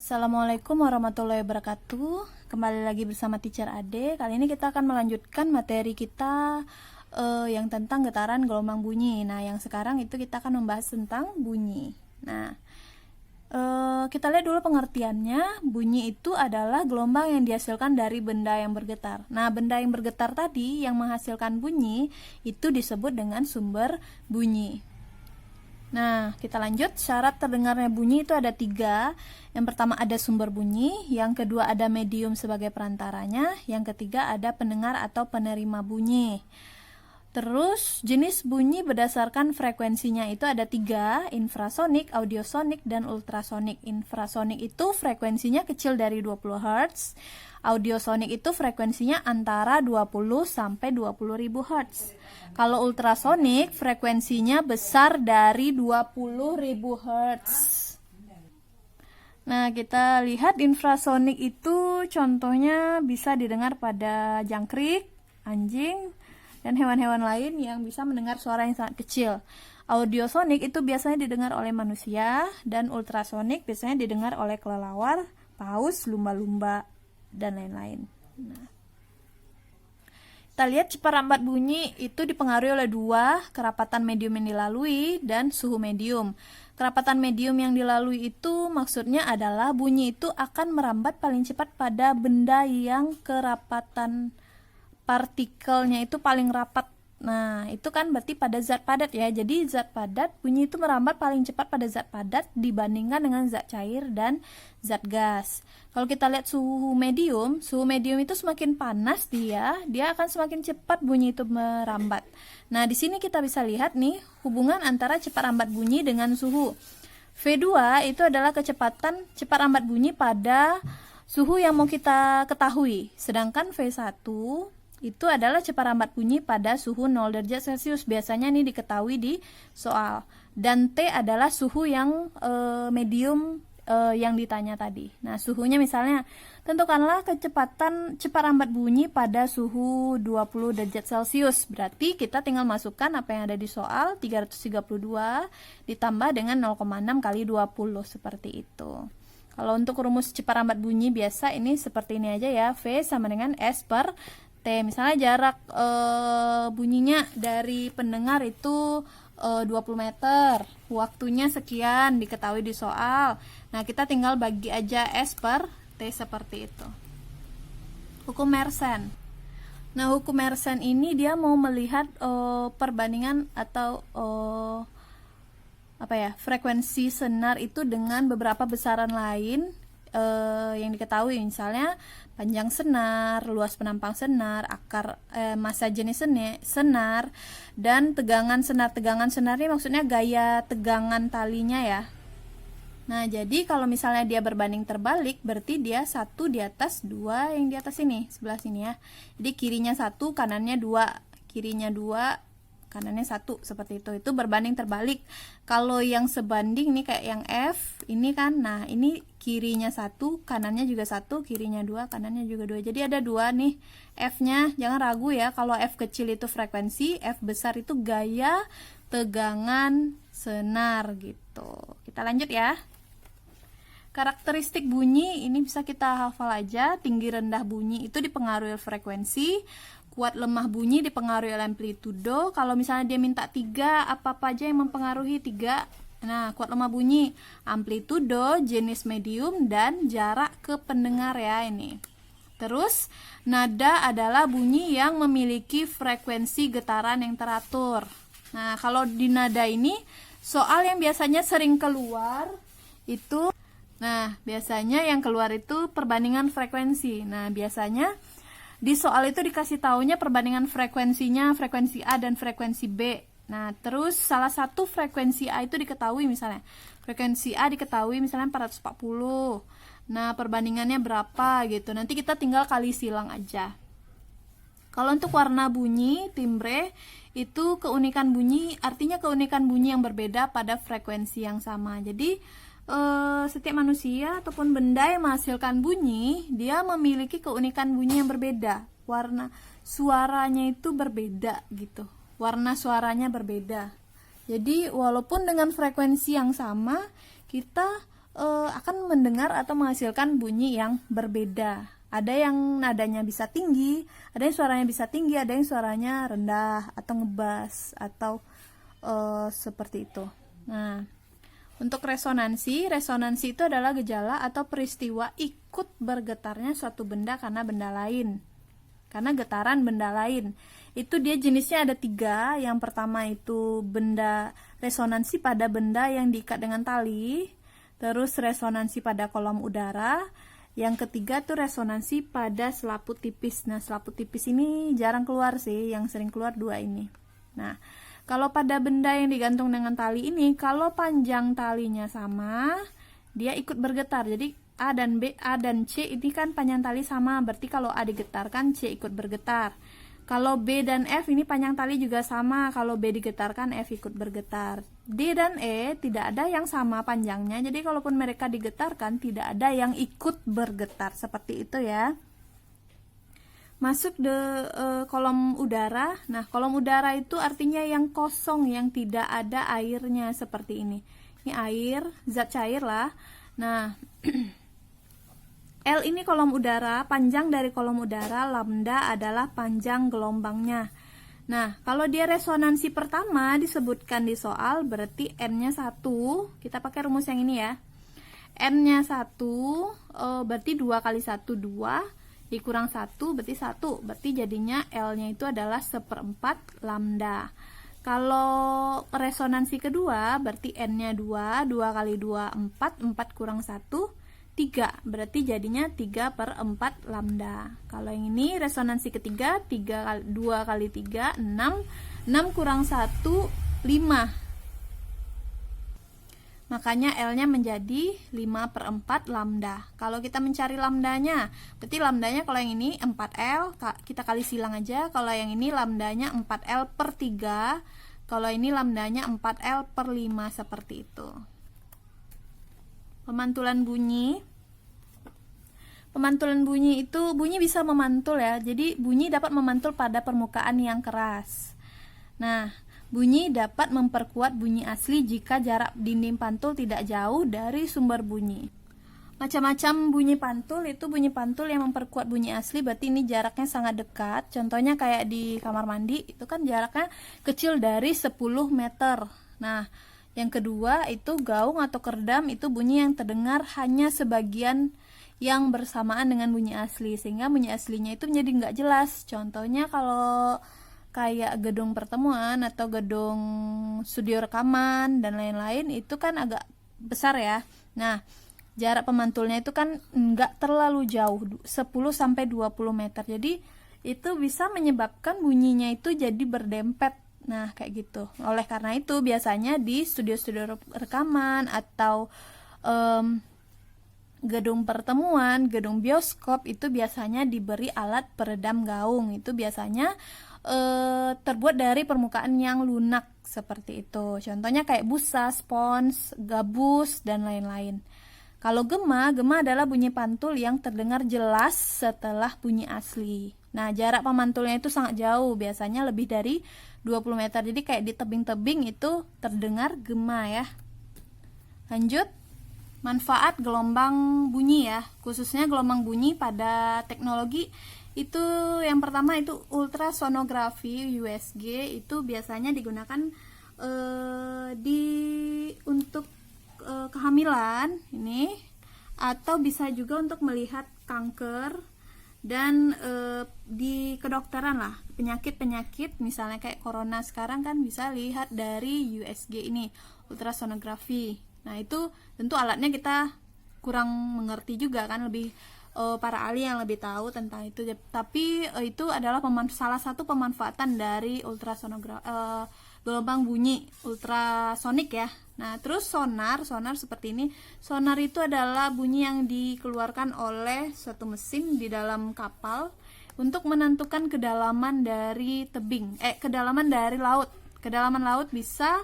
Assalamualaikum warahmatullahi wabarakatuh. Kembali lagi bersama Teacher Ade. Kali ini kita akan melanjutkan materi kita yang tentang getaran gelombang bunyi. Nah, yang sekarang itu kita akan membahas tentang bunyi. Nah, kita lihat dulu pengertiannya. Bunyi itu adalah gelombang yang dihasilkan dari benda yang bergetar. Nah, benda yang bergetar tadi yang menghasilkan bunyi itu disebut dengan sumber bunyi. Nah, kita lanjut. Syarat terdengarnya bunyi itu ada 3. Yang pertama ada sumber bunyi, yang kedua ada medium sebagai perantaranya, yang ketiga ada pendengar atau penerima bunyi. Terus jenis bunyi berdasarkan frekuensinya itu ada 3, infrasonik, audiosonik, dan ultrasonik. Infrasonik itu frekuensinya kecil dari 20 Hz. Audiosonik itu frekuensinya antara 20 sampai 20.000 Hz. Kalau ultrasonik frekuensinya besar dari 20.000 Hz. Nah, kita lihat infrasonik itu contohnya bisa didengar pada jangkrik, anjing, dan hewan-hewan lain yang bisa mendengar suara yang sangat kecil. Audiosonik itu biasanya didengar oleh manusia, dan ultrasonik biasanya didengar oleh kelelawar, paus, lumba-lumba, dan lain-lain. Nah, kita lihat cepat lambat bunyi itu dipengaruhi oleh 2, kerapatan medium yang dilalui dan suhu medium. Kerapatan medium yang dilalui itu maksudnya adalah bunyi itu akan merambat paling cepat pada benda yang kerapatan partikelnya itu paling rapat. Nah, itu kan berarti pada zat padat ya. Jadi zat padat, bunyi itu merambat paling cepat pada zat padat dibandingkan dengan zat cair dan zat gas. Kalau kita lihat suhu medium itu semakin panas dia akan semakin cepat bunyi itu merambat. Nah, di sini kita bisa lihat nih hubungan antara cepat rambat bunyi dengan suhu. V2 itu adalah kecepatan cepat rambat bunyi pada suhu yang mau kita ketahui. Sedangkan V1 itu adalah cepat rambat bunyi pada suhu 0 derajat Celcius. Biasanya nih diketahui di soal. Dan T adalah suhu yang medium yang ditanya tadi. Nah, suhunya misalnya, tentukanlah kecepatan cepat rambat bunyi pada suhu 20 derajat Celcius. Berarti kita tinggal masukkan apa yang ada di soal, 332 ditambah dengan 0,6 kali 20, seperti itu. Kalau untuk rumus cepat rambat bunyi biasa ini seperti ini aja ya. V sama dengan S per T. Misalnya jarak bunyinya dari pendengar itu 20 meter, waktunya sekian, diketahui di soal. Nah, kita tinggal bagi aja S per T seperti itu. Hukum Mersenne. Nah, hukum Mersenne ini dia mau melihat perbandingan atau frekuensi senar itu dengan beberapa besaran lain yang diketahui, misalnya panjang senar, luas penampang senar, akar massa jenis senar, dan tegangan senar. Tegangan senarnya maksudnya gaya tegangan talinya ya. Nah, jadi kalau misalnya dia berbanding terbalik, berarti dia 1 di atas 2 yang di atas sini, sebelah sini ya. Jadi kirinya 1, kanannya 2, kirinya 2, kanannya 1, seperti itu. Itu berbanding terbalik. Kalau yang sebanding nih kayak yang F ini kan, nah ini kirinya 1, kanannya juga 1, kirinya 2, kanannya juga 2. Jadi ada 2 nih F-nya. Jangan ragu ya, kalau F kecil itu frekuensi, F besar itu gaya tegangan senar gitu. Kita lanjut ya. Karakteristik bunyi ini bisa kita hafal aja. Tinggi rendah bunyi itu dipengaruhi frekuensi. Kuat lemah bunyi dipengaruhi oleh amplitudo. Kalau misalnya dia minta 3, apa-apa aja yang mempengaruhi 3. Nah, kuat lemah bunyi, amplitudo, jenis medium, dan jarak ke pendengar ya ini. Terus, nada adalah bunyi yang memiliki frekuensi getaran yang teratur. Nah, kalau di nada ini, soal yang biasanya sering keluar itu, biasanya yang keluar itu perbandingan frekuensi. Nah, biasanya di soal itu dikasih taunya perbandingan frekuensinya, frekuensi A dan frekuensi B. Nah, terus salah satu frekuensi A itu diketahui misalnya. Frekuensi A diketahui misalnya 440. Nah, perbandingannya berapa gitu. Nanti kita tinggal kali silang aja. Kalau untuk warna bunyi, timbre, itu keunikan bunyi, artinya keunikan bunyi yang berbeda pada frekuensi yang sama. Jadi, setiap manusia ataupun benda yang menghasilkan bunyi, dia memiliki keunikan bunyi yang berbeda. Warna suaranya itu berbeda gitu. Warna suaranya berbeda. Jadi walaupun dengan frekuensi yang sama, kita akan mendengar atau menghasilkan bunyi yang berbeda. Ada yang nadanya bisa tinggi, ada yang suaranya bisa tinggi, ada yang suaranya rendah atau ngebas atau seperti itu. Nah, untuk resonansi itu adalah gejala atau peristiwa ikut bergetarnya suatu benda karena benda lain. Karena getaran benda lain. Itu dia jenisnya ada 3. Yang pertama itu resonansi pada benda yang diikat dengan tali. Terus resonansi pada kolom udara. Yang ketiga tuh resonansi pada selaput tipis. Nah, selaput tipis ini jarang keluar sih, yang sering keluar 2 ini. Nah, kalau pada benda yang digantung dengan tali ini, kalau panjang talinya sama, dia ikut bergetar. Jadi A dan C ini kan panjang tali sama, berarti kalau A digetarkan, C ikut bergetar. Kalau B dan F ini panjang tali juga sama, kalau B digetarkan, F ikut bergetar. D dan E tidak ada yang sama panjangnya, jadi kalaupun mereka digetarkan, tidak ada yang ikut bergetar, seperti itu ya. Masuk kolom udara. Nah, kolom udara itu artinya yang kosong, yang tidak ada airnya, seperti ini. Ini air, zat cair lah. Nah, L ini kolom udara, panjang dari kolom udara, lambda adalah panjang gelombangnya. Nah, kalau dia resonansi pertama disebutkan di soal, berarti N-nya 1, kita pakai rumus yang ini ya. N-nya 1, berarti 2 kali 1, 2, dikurang 1, berarti 1, berarti jadinya L-nya itu adalah 1/4 lambda. Kalau resonansi kedua, berarti N-nya 2, 2 kali 2, 4, 4 kurang 1, 3, berarti jadinya 3/4 lambda. Kalau yang ini resonansi ketiga, 2 kali 3, 6, 6 kurang 1, 5. Makanya L-nya menjadi 5/4 lambda. Kalau kita mencari lambdanya, berarti lambdanya kalau yang ini 4L, kita kali silang aja. Kalau yang ini lambdanya 4L/3, kalau ini lambdanya 4L/5, seperti itu. Pemantulan bunyi. Pemantulan bunyi itu, bunyi bisa memantul ya. Jadi bunyi dapat memantul pada permukaan yang keras. Nah, bunyi dapat memperkuat bunyi asli jika jarak dinding pantul tidak jauh dari sumber bunyi. Macam-macam bunyi pantul, itu bunyi pantul yang memperkuat bunyi asli, berarti ini jaraknya sangat dekat. Contohnya kayak di kamar mandi, itu kan jaraknya kecil dari 10 meter. Nah, yang kedua itu gaung atau kerdam, itu bunyi yang terdengar hanya sebagian yang bersamaan dengan bunyi asli, sehingga bunyi aslinya itu menjadi nggak jelas. Contohnya kalau kayak gedung pertemuan atau gedung studio rekaman dan lain-lain, itu kan agak besar ya. Nah, jarak pemantulnya itu kan nggak terlalu jauh, 10-20 meter. Jadi itu bisa menyebabkan bunyinya itu jadi berdempet. Nah, kayak gitu. Oleh karena itu, biasanya di studio-studio rekaman atau gedung pertemuan, gedung bioskop, itu biasanya diberi alat peredam gaung. Itu biasanya terbuat dari permukaan yang lunak, seperti itu. Contohnya kayak busa, spons, gabus, dan lain-lain. Kalau gema adalah bunyi pantul yang terdengar jelas setelah bunyi asli. Nah, jarak pemantulnya itu sangat jauh, biasanya lebih dari 20 meter. Jadi kayak di tebing-tebing itu terdengar gema ya. Lanjut, manfaat gelombang bunyi ya. Khususnya gelombang bunyi pada teknologi itu, yang pertama itu ultrasonografi USG, itu biasanya digunakan untuk kehamilan ini, atau bisa juga untuk melihat kanker dan di kedokteran lah, penyakit-penyakit misalnya kayak corona sekarang kan bisa lihat dari USG ini, ultrasonografi. Nah, itu tentu alatnya kita kurang mengerti juga kan, lebih para ahli yang lebih tahu tentang itu. Tapi itu adalah salah satu pemanfaatan dari gelombang bunyi ultrasonik ya. Nah, terus sonar seperti ini. Sonar itu adalah bunyi yang dikeluarkan oleh suatu mesin di dalam kapal untuk menentukan kedalaman dari tebing, kedalaman dari laut. Kedalaman laut bisa,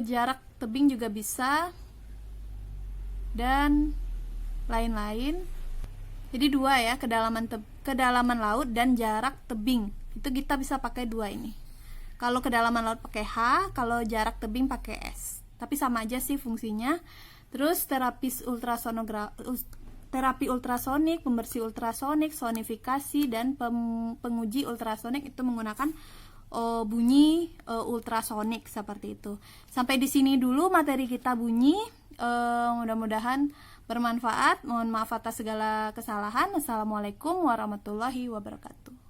jarak tebing juga bisa, dan lain-lain. Jadi dua ya, kedalaman laut dan jarak tebing. Itu kita bisa pakai dua ini. Kalau kedalaman laut pakai H, kalau jarak tebing pakai S. Tapi sama aja sih fungsinya. Terus terapi ultrasonik, pembersih ultrasonik, sonifikasi, dan penguji ultrasonik itu menggunakan bunyi ultrasonik seperti itu. Sampai di sini dulu materi kita bunyi. Mudah-mudahan bermanfaat. Mohon maaf atas segala kesalahan. Assalamualaikum warahmatullahi wabarakatuh.